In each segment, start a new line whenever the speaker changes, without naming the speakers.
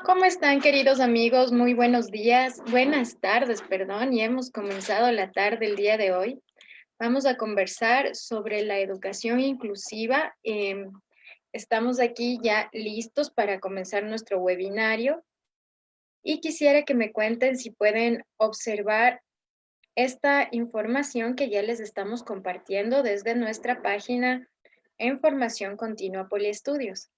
¿Cómo están, queridos amigos? Muy buenos días, buenas tardes, perdón, y hemos comenzado la tarde el día de hoy. Vamos a conversar sobre la educación inclusiva. Estamos aquí ya listos para comenzar nuestro webinario y quisiera que me cuenten si pueden observar esta información que ya les estamos compartiendo desde nuestra página en Formación Continua Poliestudios.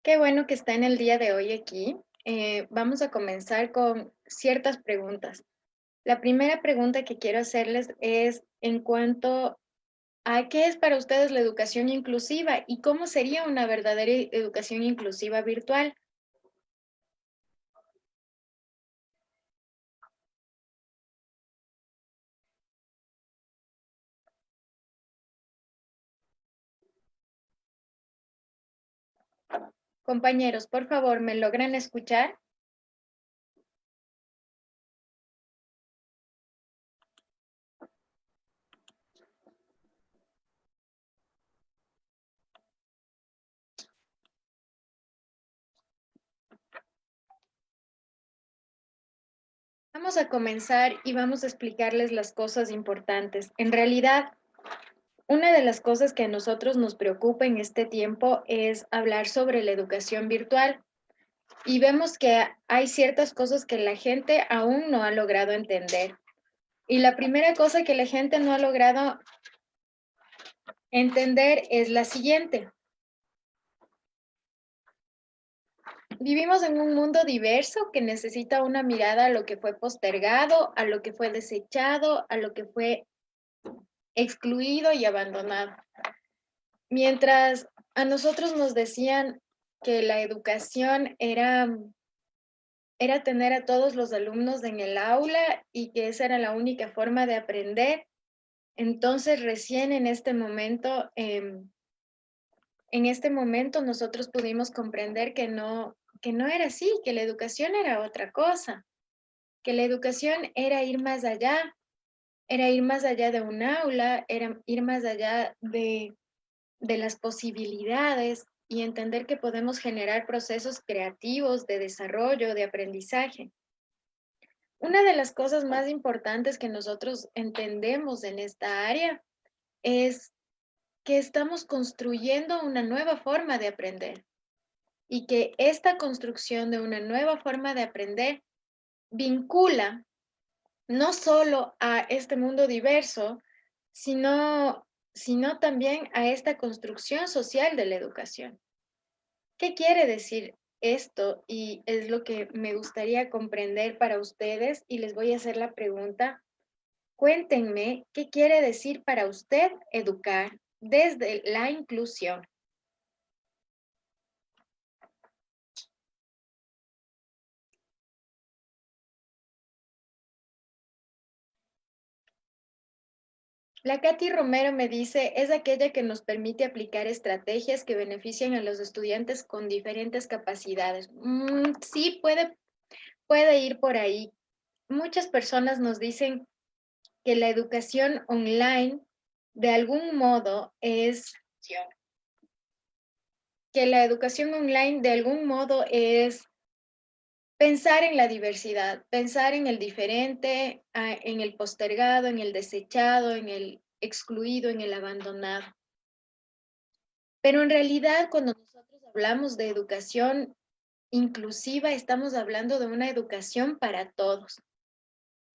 Qué bueno que está en el día de hoy aquí. Vamos a comenzar con ciertas preguntas. La primera pregunta que quiero hacerles es en cuanto a qué es para ustedes la educación inclusiva y cómo sería una verdadera educación inclusiva virtual. Compañeros, por favor, ¿me logran escuchar? Vamos a comenzar y vamos a explicarles las cosas importantes. En realidad, una de las cosas que a nosotros nos preocupa en este tiempo es hablar sobre la educación virtual. Y vemos que hay ciertas cosas que la gente aún no ha logrado entender. Y la primera cosa que la gente no ha logrado entender es la siguiente. Vivimos en un mundo diverso que necesita una mirada a lo que fue postergado, a lo que fue desechado, a lo que fue excluido y abandonado. Mientras a nosotros nos decían que la educación era tener a todos los alumnos en el aula y que esa era la única forma de aprender. Entonces, recién en este momento nosotros pudimos comprender que no era así, que la educación era otra cosa, que la educación era ir más allá de un aula, era ir más allá de las posibilidades y entender que podemos generar procesos creativos de desarrollo, de aprendizaje. Una de las cosas más importantes que nosotros entendemos en esta área es que estamos construyendo una nueva forma de aprender y que esta construcción de una nueva forma de aprender vincula no solo a este mundo diverso, sino también a esta construcción social de la educación. ¿Qué quiere decir esto? Y es lo que me gustaría comprender para ustedes y les voy a hacer la pregunta. Cuéntenme, ¿qué quiere decir para usted educar desde la inclusión? La Katy Romero me dice, es aquella que nos permite aplicar estrategias que benefician a los estudiantes con diferentes capacidades. Sí, puede ir por ahí. Muchas personas nos dicen que la educación online de algún modo que la educación online de algún modo es pensar en la diversidad, pensar en el diferente, en el postergado, en el desechado, en el excluido, en el abandonado. Pero en realidad, cuando nosotros hablamos de educación inclusiva, estamos hablando de una educación para todos,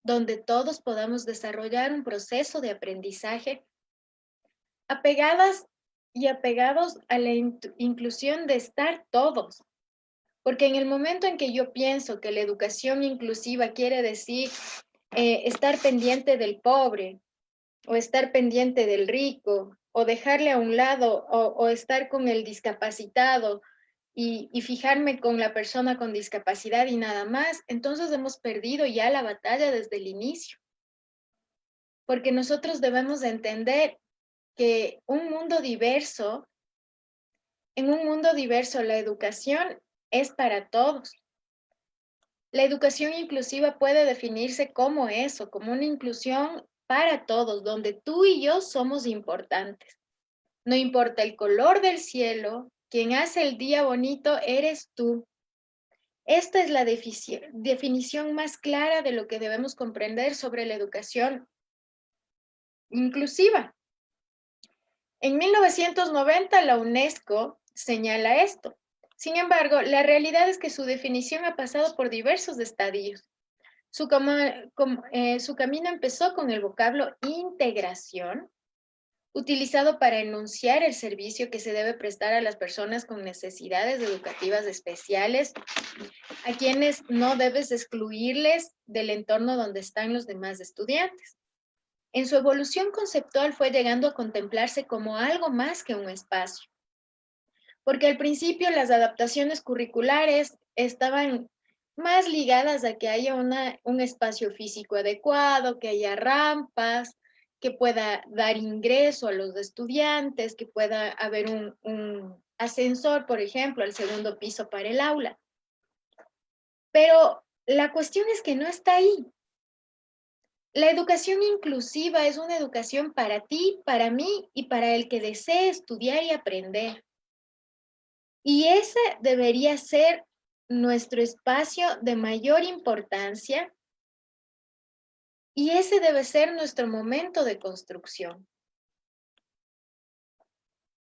donde todos podamos desarrollar un proceso de aprendizaje apegadas y apegados a la inclusión de estar todos. Porque en el momento en que yo pienso que la educación inclusiva quiere decir estar pendiente del pobre o estar pendiente del rico o dejarle a un lado o estar con el discapacitado y fijarme con la persona con discapacidad y nada más, entonces hemos perdido ya la batalla desde el inicio. Porque nosotros debemos de entender que en un mundo diverso, la educación es para todos. La educación inclusiva puede definirse como eso, como una inclusión para todos, donde tú y yo somos importantes. No importa el color del cielo, quien hace el día bonito eres tú. Esta es la definición más clara de lo que debemos comprender sobre la educación inclusiva. En 1990 la UNESCO señala esto. Sin embargo, la realidad es que su definición ha pasado por diversos estadios. Su camino empezó con el vocablo integración, utilizado para enunciar el servicio que se debe prestar a las personas con necesidades educativas especiales, a quienes no debes excluirles del entorno donde están los demás estudiantes. En su evolución conceptual fue llegando a contemplarse como algo más que un espacio, porque al principio las adaptaciones curriculares estaban más ligadas a que haya un espacio físico adecuado, que haya rampas, que pueda dar ingreso a los estudiantes, que pueda haber un ascensor, por ejemplo, al segundo piso para el aula. Pero la cuestión es que no está ahí. La educación inclusiva es una educación para ti, para mí y para el que desee estudiar y aprender. Y ese debería ser nuestro espacio de mayor importancia y ese debe ser nuestro momento de construcción.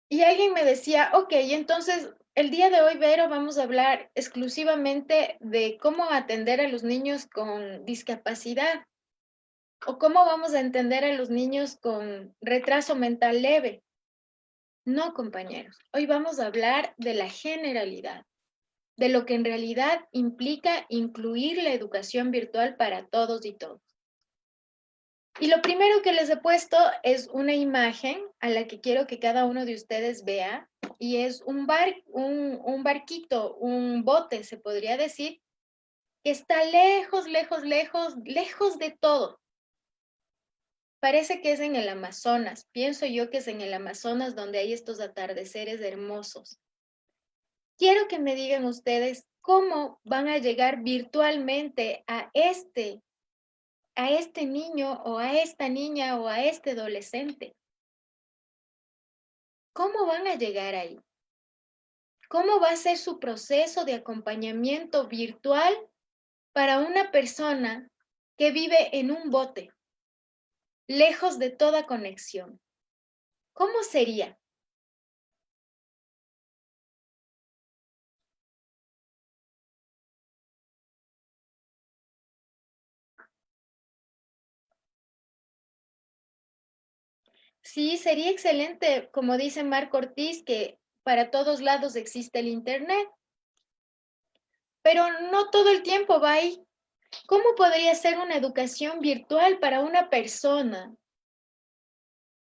Y alguien me decía, ok, entonces el día de hoy, Vero, vamos a hablar exclusivamente de cómo atender a los niños con discapacidad o cómo vamos a entender a los niños con retraso mental leve. No, compañeros, hoy vamos a hablar de la generalidad, de lo que en realidad implica incluir la educación virtual para todos y todas. Y lo primero que les he puesto es una imagen a la que quiero que cada uno de ustedes vea, y es un barquito, un bote, se podría decir, que está lejos, lejos, lejos, lejos de todo. Parece que es en el Amazonas, pienso yo que es en el Amazonas donde hay estos atardeceres hermosos. Quiero que me digan ustedes cómo van a llegar virtualmente a este niño o a esta niña o a este adolescente. ¿Cómo van a llegar ahí? ¿Cómo va a ser su proceso de acompañamiento virtual para una persona que vive en un bote, lejos de toda conexión? ¿Cómo sería? Sí, sería excelente, como dice Marco Ortiz, que para todos lados existe el Internet, pero no todo el tiempo va ahí. ¿Cómo podría ser una educación virtual para una persona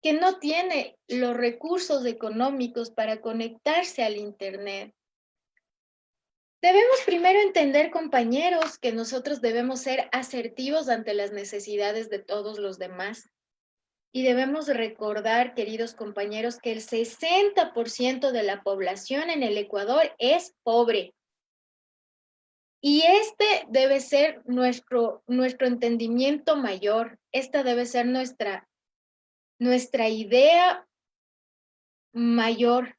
que no tiene los recursos económicos para conectarse al Internet? Debemos primero entender, compañeros, que nosotros debemos ser asertivos ante las necesidades de todos los demás. Y debemos recordar, queridos compañeros, que el 60% de la población en el Ecuador es pobre. Y este debe ser nuestro entendimiento mayor. Esta debe ser nuestra idea mayor.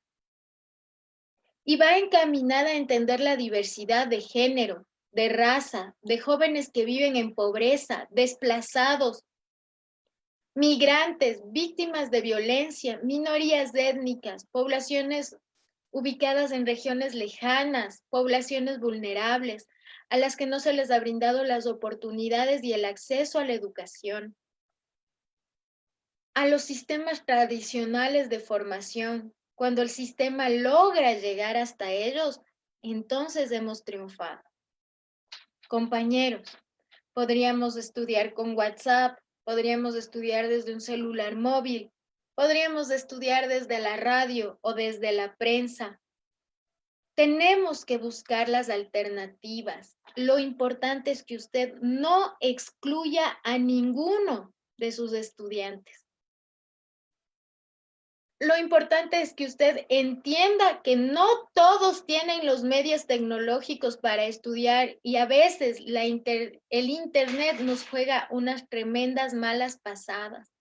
Y va encaminada a entender la diversidad de género, de raza, de jóvenes que viven en pobreza, desplazados, migrantes, víctimas de violencia, minorías étnicas, poblaciones ubicadas en regiones lejanas, poblaciones vulnerables, a las que no se les ha brindado las oportunidades y el acceso a la educación, a los sistemas tradicionales de formación. Cuando el sistema logra llegar hasta ellos, entonces hemos triunfado. Compañeros, podríamos estudiar con WhatsApp, podríamos estudiar desde un celular móvil, podríamos estudiar desde la radio o desde la prensa. Tenemos que buscar las alternativas. Lo importante es que usted no excluya a ninguno de sus estudiantes. lo importante es que usted entienda que no todos tienen los medios tecnológicos para estudiar y a veces el Internet nos juega unas tremendas malas pasadas.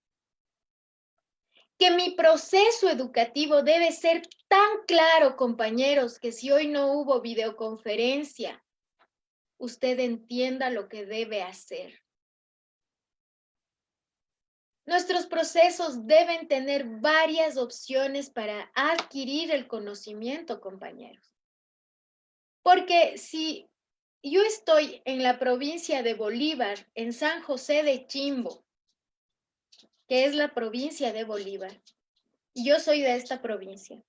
Que mi proceso educativo debe ser tan claro, compañeros, que si hoy no hubo videoconferencia, usted entienda lo que debe hacer. Nuestros procesos deben tener varias opciones para adquirir el conocimiento, compañeros. Porque si yo estoy en la provincia de Bolívar, en San José de Chimbo, que es la provincia de Bolívar, y yo soy de esta provincia,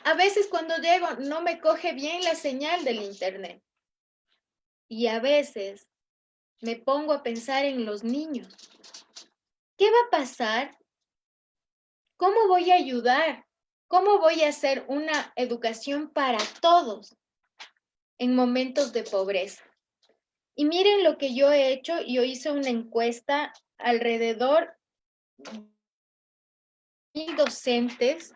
a veces cuando llego no me coge bien la señal del internet. Y a veces me pongo a pensar en los niños. ¿Qué va a pasar? ¿Cómo voy a ayudar? ¿Cómo voy a hacer una educación para todos en momentos de pobreza? Y miren lo que yo he hecho. Yo hice una encuesta alrededor de 1,000 docentes.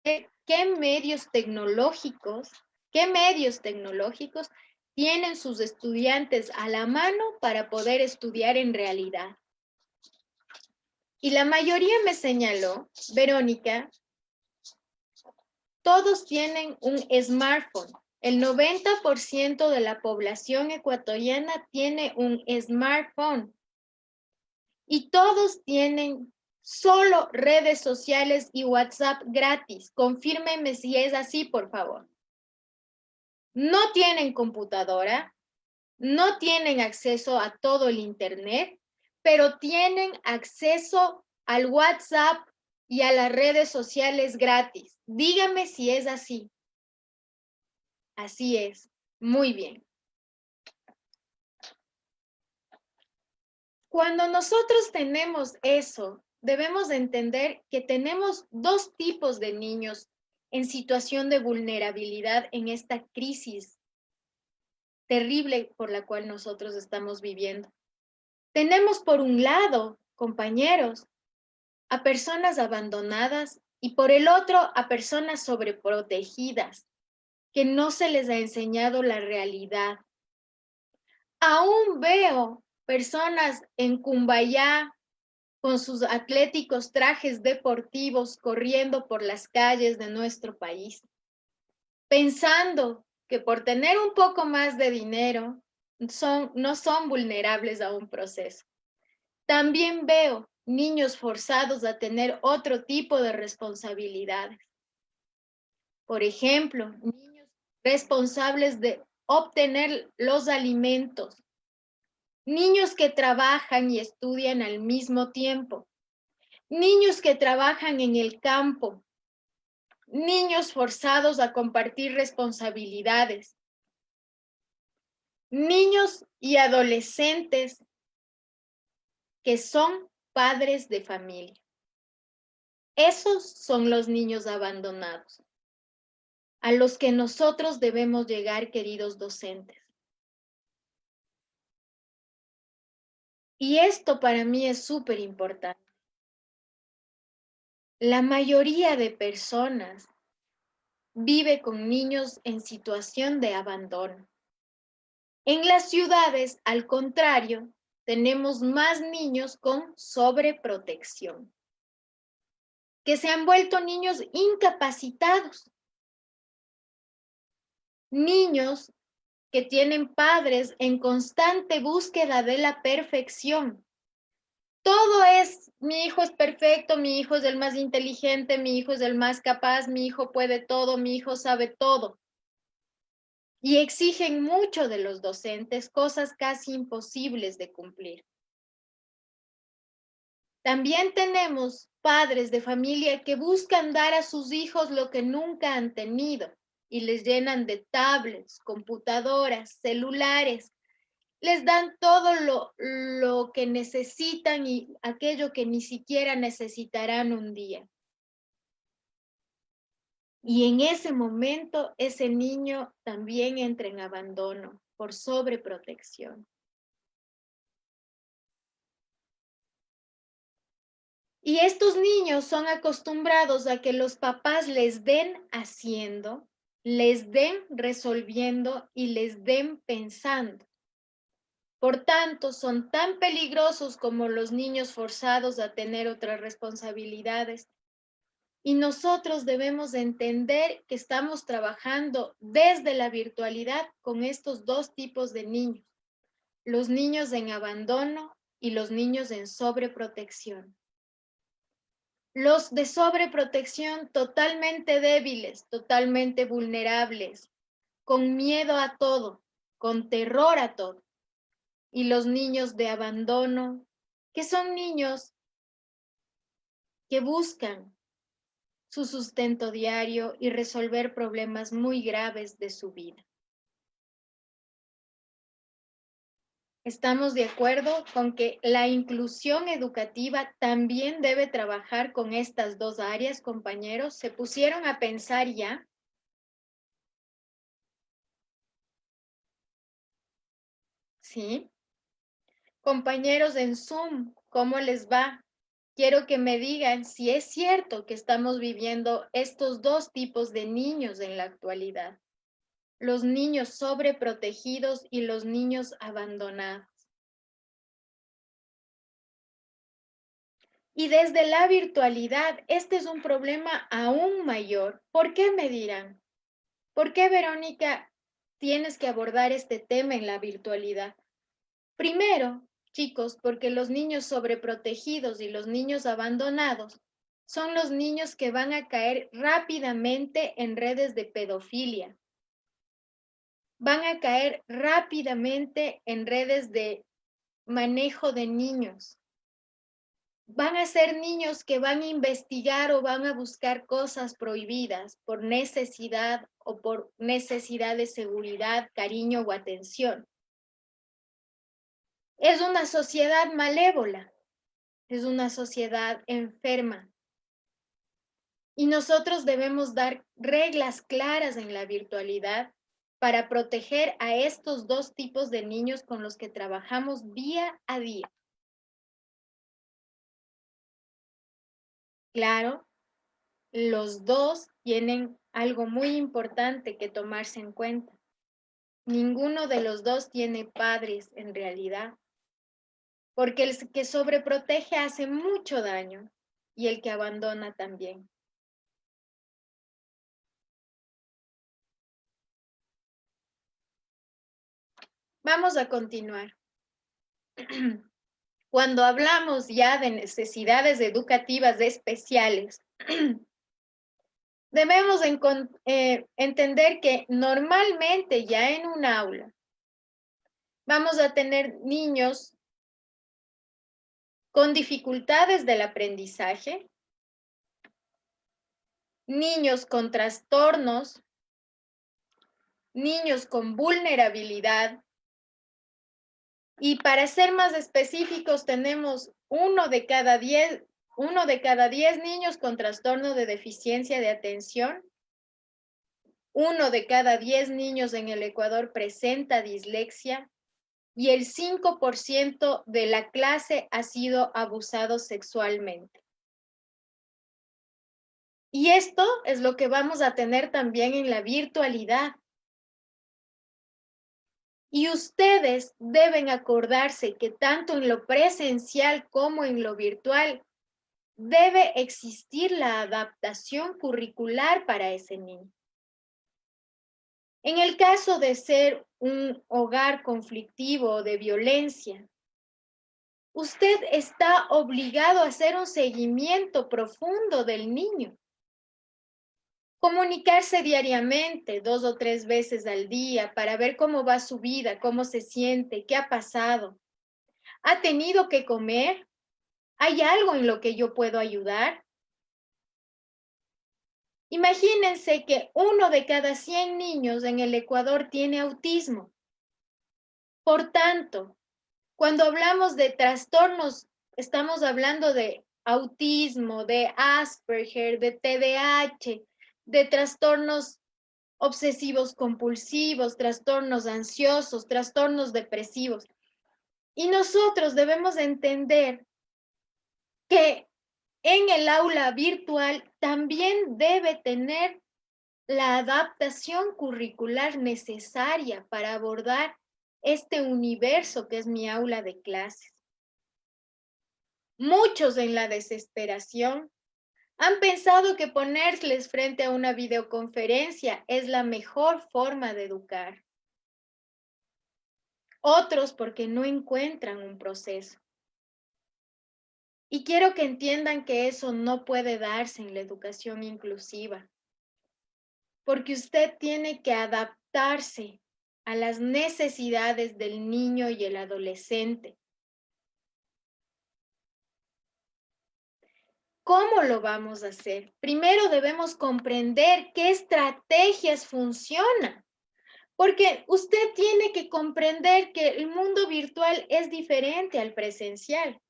¿Qué medios tecnológicos tienen sus estudiantes a la mano para poder estudiar en realidad? Y la mayoría me señaló, Verónica, todos tienen un smartphone. El 90% de la población ecuatoriana tiene un smartphone. Y todos tienen solo redes sociales y WhatsApp gratis. Confírmenme si es así, por favor. No tienen computadora, no tienen acceso a todo el Internet, pero tienen acceso al WhatsApp y a las redes sociales gratis. Dígame si es así. Así es. Muy bien. Cuando nosotros tenemos eso, debemos entender que tenemos dos tipos de niños en situación de vulnerabilidad en esta crisis terrible por la cual nosotros estamos viviendo. Tenemos por un lado, compañeros, a personas abandonadas y por el otro a personas sobreprotegidas, que no se les ha enseñado la realidad. Aún veo personas en Cumbayá con sus atléticos trajes deportivos corriendo por las calles de nuestro país, pensando que por tener un poco más de dinero no son vulnerables a un proceso. También veo niños forzados a tener otro tipo de responsabilidades. Por ejemplo, niños responsables de obtener los alimentos, niños que trabajan y estudian al mismo tiempo, niños que trabajan en el campo, niños forzados a compartir responsabilidades, niños y adolescentes que son padres de familia. Esos son los niños abandonados, a los que nosotros debemos llegar, queridos docentes. Y esto para mí es súper importante. La mayoría de personas vive con niños en situación de abandono. En las ciudades, al contrario, tenemos más niños con sobreprotección, que se han vuelto niños incapacitados, niños que tienen padres en constante búsqueda de la perfección. Todo es, mi hijo es perfecto, mi hijo es el más inteligente, mi hijo es el más capaz, mi hijo puede todo, mi hijo sabe todo. Y exigen mucho de los docentes, cosas casi imposibles de cumplir. También tenemos padres de familia que buscan dar a sus hijos lo que nunca han tenido y les llenan de tablets, computadoras, celulares, les dan todo lo que necesitan y aquello que ni siquiera necesitarán un día. Y en ese momento ese niño también entra en abandono por sobreprotección. Y estos niños son acostumbrados a que los papás les den haciendo, les den resolviendo y les den pensando. Por tanto, son tan peligrosos como los niños forzados a tener otras responsabilidades. Y nosotros debemos entender que estamos trabajando desde la virtualidad con estos dos tipos de niños, los niños en abandono y los niños en sobreprotección. Los de sobreprotección totalmente débiles, totalmente vulnerables, con miedo a todo, con terror a todo. Y los niños de abandono, que son niños que buscan su sustento diario y resolver problemas muy graves de su vida. Estamos de acuerdo con que la inclusión educativa también debe trabajar con estas dos áreas, compañeros. ¿Se pusieron a pensar ya? ¿Sí? Compañeros en Zoom, ¿cómo les va? Quiero que me digan si es cierto que estamos viviendo estos dos tipos de niños en la actualidad. Los niños sobreprotegidos y los niños abandonados. Y desde la virtualidad, este es un problema aún mayor. ¿Por qué me dirán? ¿Por qué, Verónica, tienes que abordar este tema en la virtualidad? Primero, chicos, porque los niños sobreprotegidos y los niños abandonados son los niños que van a caer rápidamente en redes de pedofilia. Van a caer rápidamente en redes de manejo de niños. Van a ser niños que van a investigar o van a buscar cosas prohibidas por necesidad o por necesidad de seguridad, cariño o atención. Es una sociedad malévola, es una sociedad enferma. Y nosotros debemos dar reglas claras en la virtualidad para proteger a estos dos tipos de niños con los que trabajamos día a día. Claro, los dos tienen algo muy importante que tomarse en cuenta. Ninguno de los dos tiene padres en realidad, porque el que sobreprotege hace mucho daño y el que abandona también. Vamos a continuar. Cuando hablamos ya de necesidades educativas especiales, debemos entender que normalmente ya en un aula vamos a tener niños con dificultades del aprendizaje, niños con trastornos, niños con vulnerabilidad. Y para ser más específicos, tenemos uno de cada 10 niños con trastorno de deficiencia de atención. Uno de cada 10 niños en el Ecuador presenta dislexia y el 5% de la clase ha sido abusado sexualmente. Y esto es lo que vamos a tener también en la virtualidad. Y ustedes deben acordarse que tanto en lo presencial como en lo virtual debe existir la adaptación curricular para ese niño. En el caso de ser un hogar conflictivo o de violencia, usted está obligado a hacer un seguimiento profundo del niño. Comunicarse diariamente, 2 o 3 veces al día, para ver cómo va su vida, cómo se siente, qué ha pasado. ¿Ha tenido que comer? ¿Hay algo en lo que yo puedo ayudar? Imagínense que 1 de cada 100 niños en el Ecuador tiene autismo. Por tanto, cuando hablamos de trastornos, estamos hablando de autismo, de Asperger, de TDAH, de trastornos obsesivos compulsivos, trastornos ansiosos, trastornos depresivos. Y nosotros debemos entender que en el aula virtual también debe tener la adaptación curricular necesaria para abordar este universo que es mi aula de clases. Muchos en la desesperación han pensado que ponerles frente a una videoconferencia es la mejor forma de educar. Otros porque no encuentran un proceso. Y quiero que entiendan que eso no puede darse en la educación inclusiva, porque usted tiene que adaptarse a las necesidades del niño y el adolescente. ¿Cómo lo vamos a hacer? Primero debemos comprender qué estrategias funcionan, porque usted tiene que comprender que el mundo virtual es diferente al presencial.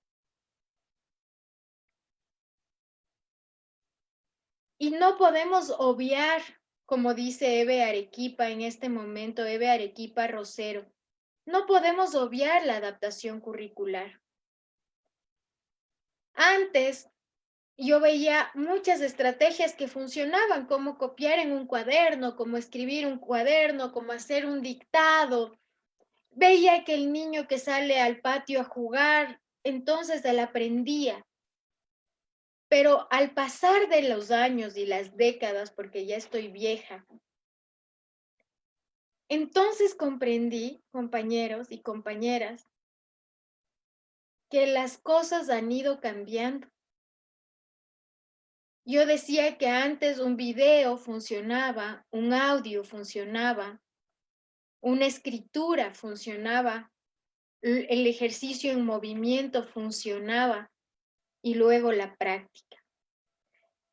Y no podemos obviar, como dice Eve Arequipa en este momento, Eve Arequipa Rosero, no podemos obviar la adaptación curricular. Antes, yo veía muchas estrategias que funcionaban, como copiar en un cuaderno, como escribir un cuaderno, como hacer un dictado. Veía que el niño que sale al patio a jugar, entonces él aprendía. Pero al pasar de los años y las décadas, porque ya estoy vieja, entonces comprendí, compañeros y compañeras, que las cosas han ido cambiando. Yo decía que antes un video funcionaba, un audio funcionaba, una escritura funcionaba, el ejercicio en movimiento funcionaba y luego la práctica.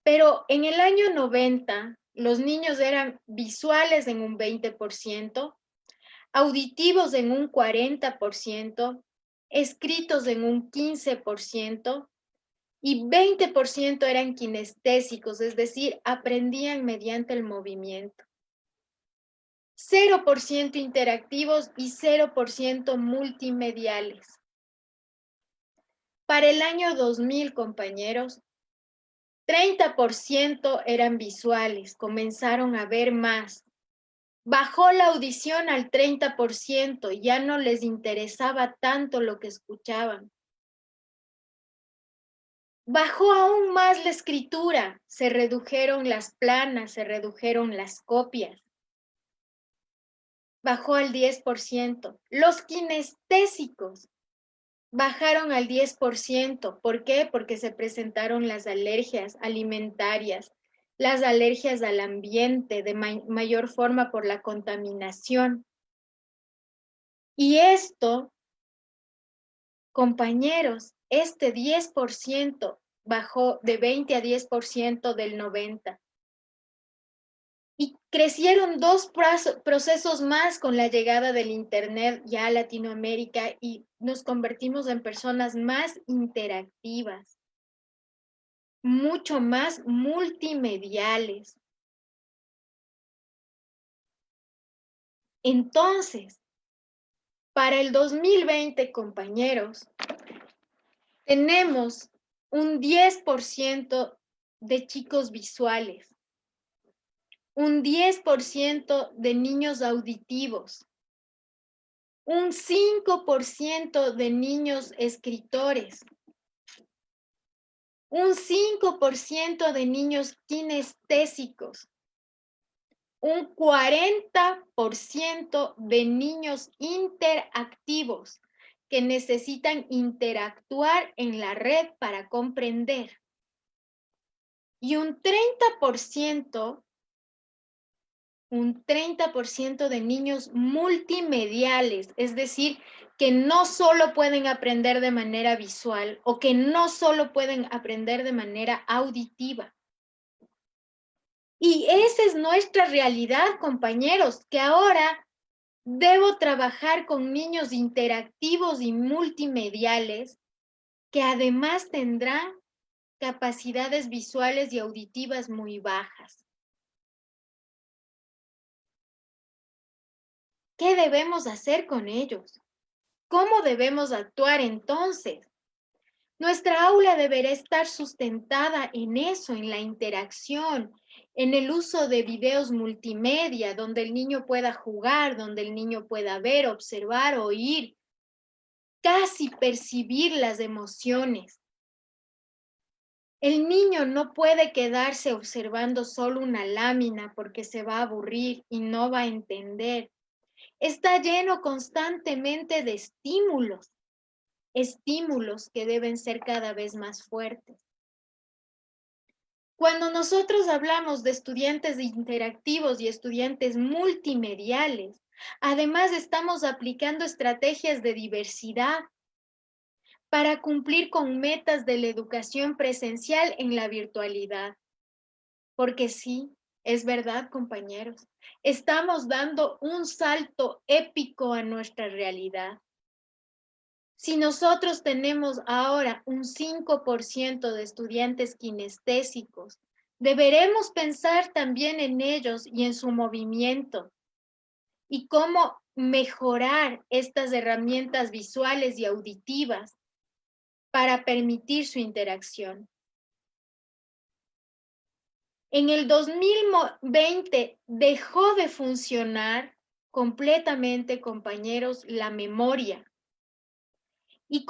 Pero en el año 90, los niños eran visuales en un 20%, auditivos en un 40%, escritos en un 15% y 20% eran kinestésicos, es decir, aprendían mediante el movimiento. 0% interactivos y 0% multimediales. Para el año 2000, compañeros, 30% eran visuales, comenzaron a ver más. Bajó la audición al 30%, ya no les interesaba tanto lo que escuchaban. Bajó aún más la escritura, se redujeron las planas, se redujeron las copias. Bajó al 10%. Los kinestésicos bajaron al 10%. ¿Por qué? Porque se presentaron las alergias alimentarias, las alergias al ambiente de mayor forma por la contaminación. Y esto, compañeros, este 10% bajó de 20 a 10% del 90. Y crecieron dos procesos más con la llegada del Internet ya a Latinoamérica y nos convertimos en personas más interactivas, mucho más multimediales. Entonces, para el 2020, compañeros, tenemos un 10% de chicos visuales, un 10% de niños auditivos, un 5% de niños escritores, un 5% de niños kinestésicos, un 40% de niños interactivos que necesitan interactuar en la red para comprender. Y un 30% de niños multimediales, es decir, que no solo pueden aprender de manera visual o que no solo pueden aprender de manera auditiva. Y esa es nuestra realidad, compañeros, que ahora debo trabajar con niños interactivos y multimediales que además tendrán capacidades visuales y auditivas muy bajas. ¿Qué debemos hacer con ellos? ¿Cómo debemos actuar entonces? Nuestra aula deberá estar sustentada en eso, en la interacción, en el uso de videos multimedia, donde el niño pueda jugar, donde el niño pueda ver, observar, oír, casi percibir las emociones. El niño no puede quedarse observando solo una lámina porque se va a aburrir y no va a entender. Está lleno constantemente de estímulos, estímulos que deben ser cada vez más fuertes. Cuando nosotros hablamos de estudiantes interactivos y estudiantes multimediales, además estamos aplicando estrategias de diversidad para cumplir con metas de la educación presencial en la virtualidad. Porque sí, es verdad, compañeros, estamos dando un salto épico a nuestra realidad. Si nosotros tenemos ahora un 5% de estudiantes kinestésicos, deberemos pensar también en ellos y en su movimiento y cómo mejorar estas herramientas visuales y auditivas para permitir su interacción. En el 2020 dejó de funcionar completamente, compañeros, la memoria y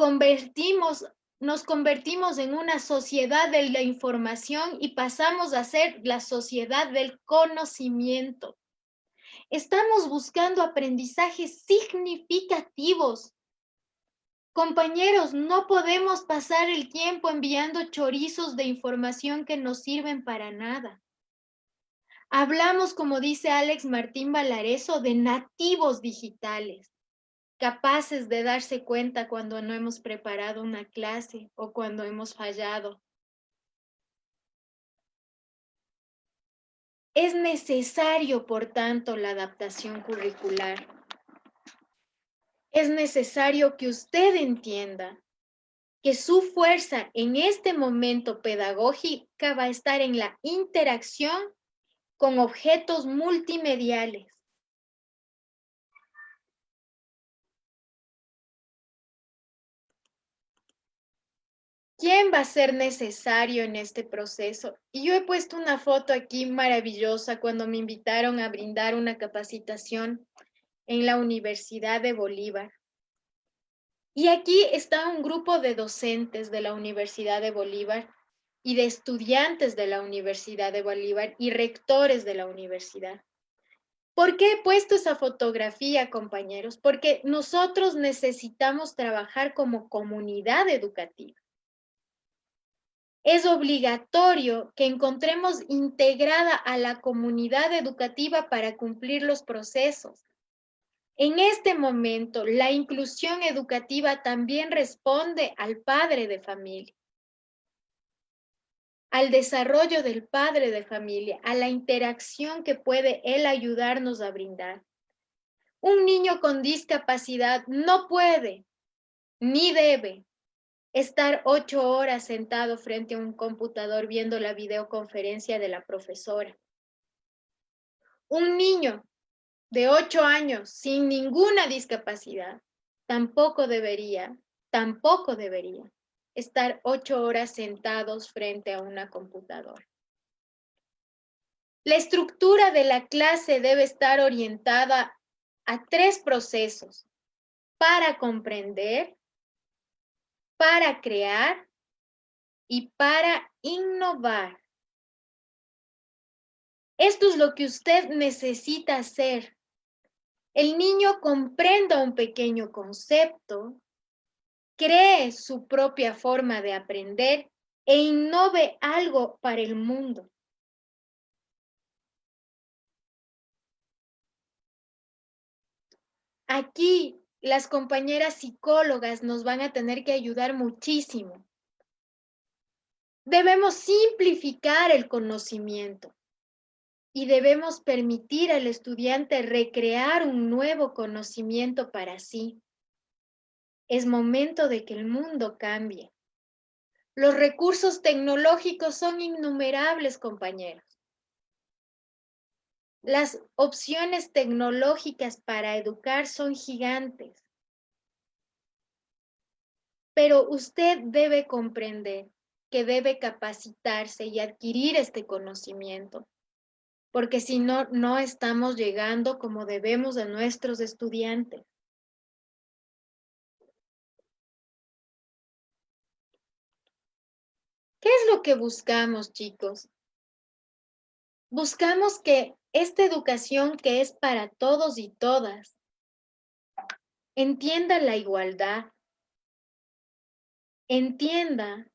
nos convertimos en una sociedad de la información y pasamos a ser la sociedad del conocimiento. Estamos buscando aprendizajes significativos. Compañeros, no podemos pasar el tiempo enviando chorizos de información que no sirven para nada. Hablamos, como dice Alex Martín Valareso, de nativos digitales, capaces de darse cuenta cuando no hemos preparado una clase o cuando hemos fallado. Es necesario, por tanto, la adaptación curricular. Es necesario que usted entienda que su fuerza en este momento pedagógica va a estar en la interacción con objetos multimediales. ¿Quién va a ser necesario en este proceso? Y yo he puesto una foto aquí maravillosa cuando me invitaron a brindar una capacitación en la Universidad de Bolívar. Y aquí está un grupo de docentes de la Universidad de Bolívar y de estudiantes de la Universidad de Bolívar y rectores de la universidad. ¿Por qué he puesto esa fotografía, compañeros? Porque nosotros necesitamos trabajar como comunidad educativa. Es obligatorio que encontremos integrada a la comunidad educativa para cumplir los procesos. En este momento, la inclusión educativa también responde al padre de familia, al desarrollo del padre de familia, a la interacción que puede él ayudarnos a brindar. Un niño con discapacidad no puede ni debe estar 8 horas sentado frente a un computador viendo la videoconferencia de la profesora. Un niño de 8 años sin ninguna discapacidad tampoco debería estar 8 horas sentados frente a una computadora. La estructura de la clase debe estar orientada a 3 procesos: para comprender, para crear y para innovar. Esto es lo que usted necesita hacer. El niño comprenda un pequeño concepto, cree su propia forma de aprender e innove algo para el mundo. Aquí las compañeras psicólogas nos van a tener que ayudar muchísimo. Debemos simplificar el conocimiento y debemos permitir al estudiante recrear un nuevo conocimiento para sí. Es momento de que el mundo cambie. Los recursos tecnológicos son innumerables, compañeros. Las opciones tecnológicas para educar son gigantes. Pero usted debe comprender que debe capacitarse y adquirir este conocimiento, porque si no, no estamos llegando como debemos a nuestros estudiantes. ¿Qué es lo que buscamos, chicos? Buscamos que esta educación que es para todos y todas entienda la igualdad, entienda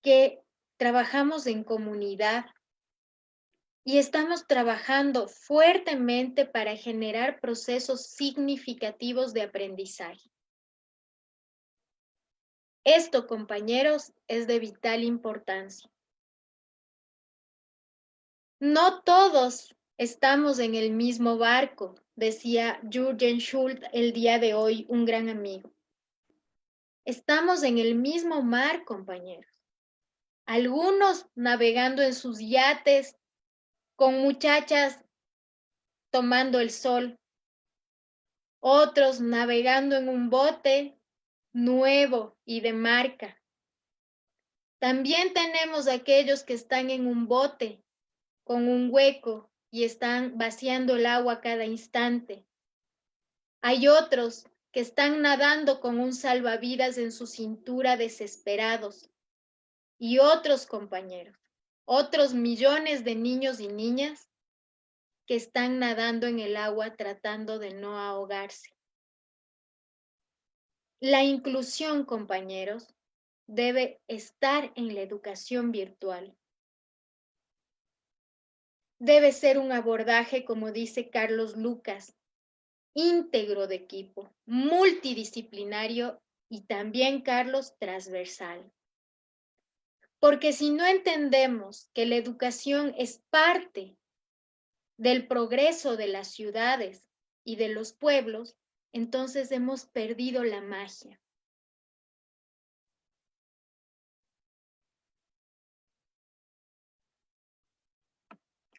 que trabajamos en comunidad y estamos trabajando fuertemente para generar procesos significativos de aprendizaje. Esto, compañeros, es de vital importancia. No todos estamos en el mismo barco, decía Jürgen Schultz el día de hoy, un gran amigo. Estamos en el mismo mar, compañeros. Algunos navegando en sus yates con muchachas tomando el sol, otros navegando en un bote nuevo y de marca. También tenemos aquellos que están en un bote con un hueco y están vaciando el agua cada instante. Hay otros que están nadando con un salvavidas en su cintura desesperados. Y otros compañeros, otros millones de niños y niñas que están nadando en el agua tratando de no ahogarse. La inclusión, compañeros, debe estar en la educación virtual. Debe ser un abordaje, como dice Carlos Lucas, íntegro de equipo, multidisciplinario y también, Carlos, transversal. Porque si no entendemos que la educación es parte del progreso de las ciudades y de los pueblos, entonces hemos perdido la magia.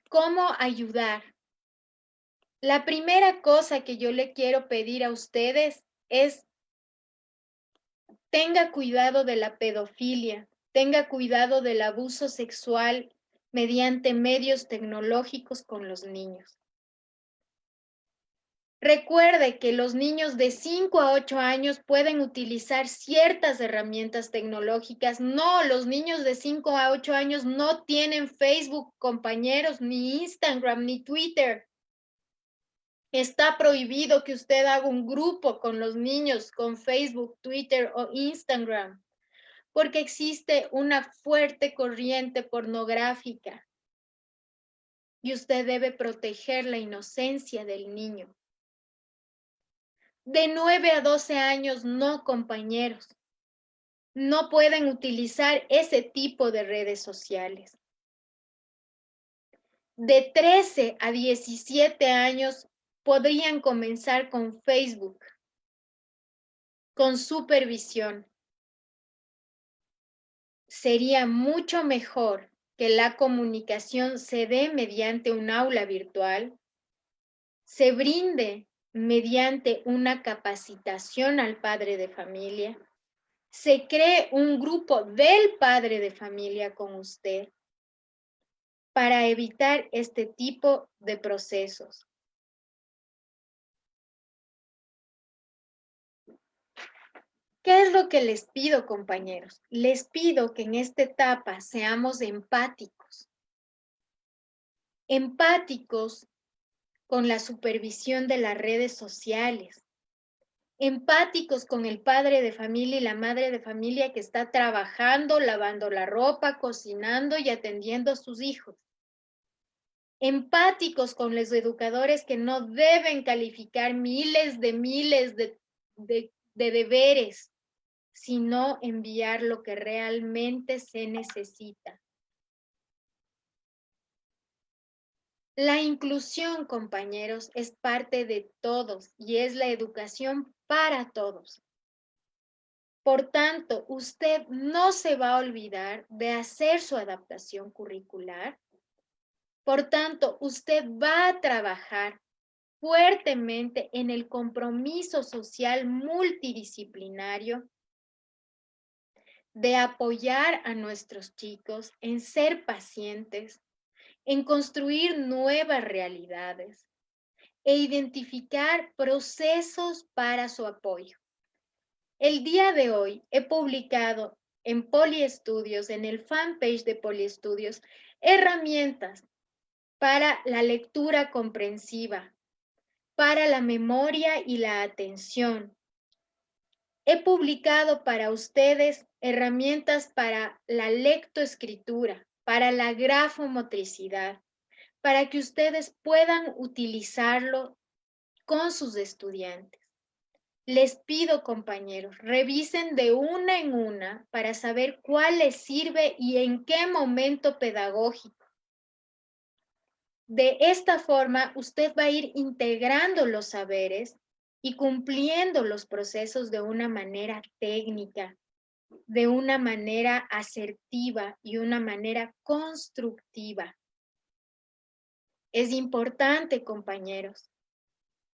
¿Cómo ayudar? La primera cosa que yo le quiero pedir a ustedes es tenga cuidado de la pedofilia, tenga cuidado del abuso sexual mediante medios tecnológicos con los niños. Recuerde que los niños de 5 a 8 años pueden utilizar ciertas herramientas tecnológicas. No, los niños de 5 a 8 años no tienen Facebook, compañeros, ni Instagram, ni Twitter. Está prohibido que usted haga un grupo con los niños con Facebook, Twitter o Instagram, porque existe una fuerte corriente pornográfica y usted debe proteger la inocencia del niño. De 9 a 12 años, no, compañeros. No pueden utilizar ese tipo de redes sociales. De 13 a 17 años podrían comenzar con Facebook, con supervisión. Sería mucho mejor que la comunicación se dé mediante un aula virtual, se brinde mediante una capacitación al padre de familia, se cree un grupo del padre de familia con usted para evitar este tipo de procesos. ¿Qué es lo que les pido, compañeros? Les pido que en esta etapa seamos empáticos. Empáticos con la supervisión de las redes sociales. Empáticos con el padre de familia y la madre de familia que está trabajando, lavando la ropa, cocinando y atendiendo a sus hijos. Empáticos con los educadores que no deben calificar miles de deberes, sino enviar lo que realmente se necesita. La inclusión, compañeros, es parte de todos y es la educación para todos. Por tanto, usted no se va a olvidar de hacer su adaptación curricular. Por tanto, usted va a trabajar fuertemente en el compromiso social multidisciplinario de apoyar a nuestros chicos en ser pacientes, en construir nuevas realidades e identificar procesos para su apoyo. El día de hoy he publicado en Poliestudios, en el fanpage de Poliestudios, herramientas para la lectura comprensiva, para la memoria y la atención. He publicado para ustedes herramientas para la lectoescritura, para la grafomotricidad, para que ustedes puedan utilizarlo con sus estudiantes. Les pido, compañeros, revisen de una en una para saber cuál les sirve y en qué momento pedagógico. De esta forma, usted va a ir integrando los saberes y cumpliendo los procesos de una manera técnica, de una manera asertiva y una manera constructiva. Es importante, compañeros,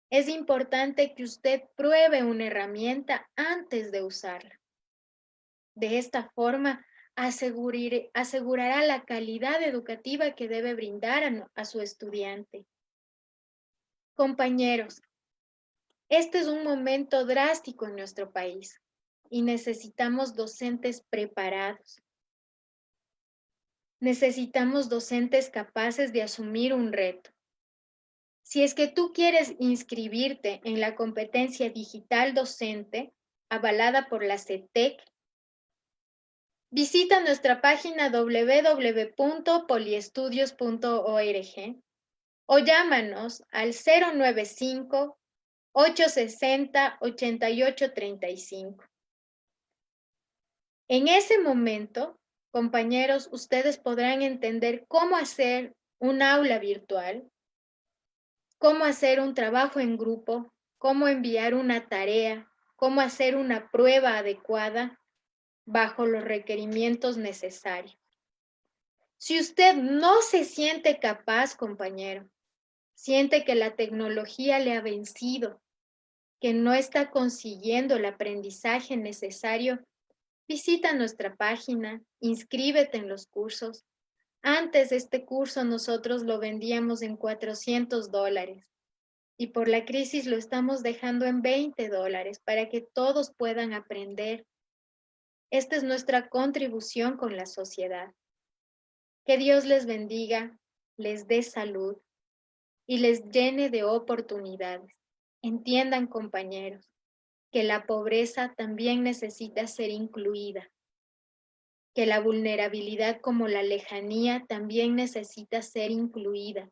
es importante que usted pruebe una herramienta antes de usarla. De esta forma, asegurará la calidad educativa que debe brindar a su estudiante. Compañeros, este es un momento drástico en nuestro país y necesitamos docentes preparados. Necesitamos docentes capaces de asumir un reto. Si es que tú quieres inscribirte en la competencia digital docente avalada por la CETEC, visita nuestra página www.poliestudios.org o llámanos al 095-860-8835. En ese momento, compañeros, ustedes podrán entender cómo hacer un aula virtual, cómo hacer un trabajo en grupo, cómo enviar una tarea, cómo hacer una prueba adecuada bajo los requerimientos necesarios. Si usted no se siente capaz, compañero, siente que la tecnología le ha vencido, que no está consiguiendo el aprendizaje necesario, visita nuestra página, inscríbete en los cursos. Antes este curso nosotros lo vendíamos en $400 y por la crisis lo estamos dejando en $20 para que todos puedan aprender. Esta es nuestra contribución con la sociedad. Que Dios les bendiga, les dé salud y les llene de oportunidades. Entiendan, compañeros, que la pobreza también necesita ser incluida, que la vulnerabilidad como la lejanía también necesita ser incluida,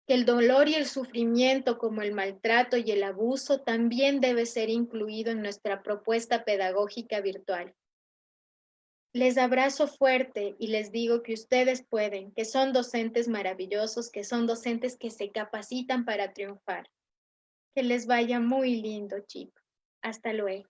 que el dolor y el sufrimiento como el maltrato y el abuso también debe ser incluido en nuestra propuesta pedagógica virtual. Les abrazo fuerte y les digo que ustedes pueden, que son docentes maravillosos, que son docentes que se capacitan para triunfar. Que les vaya muy lindo, chicos. Hasta luego.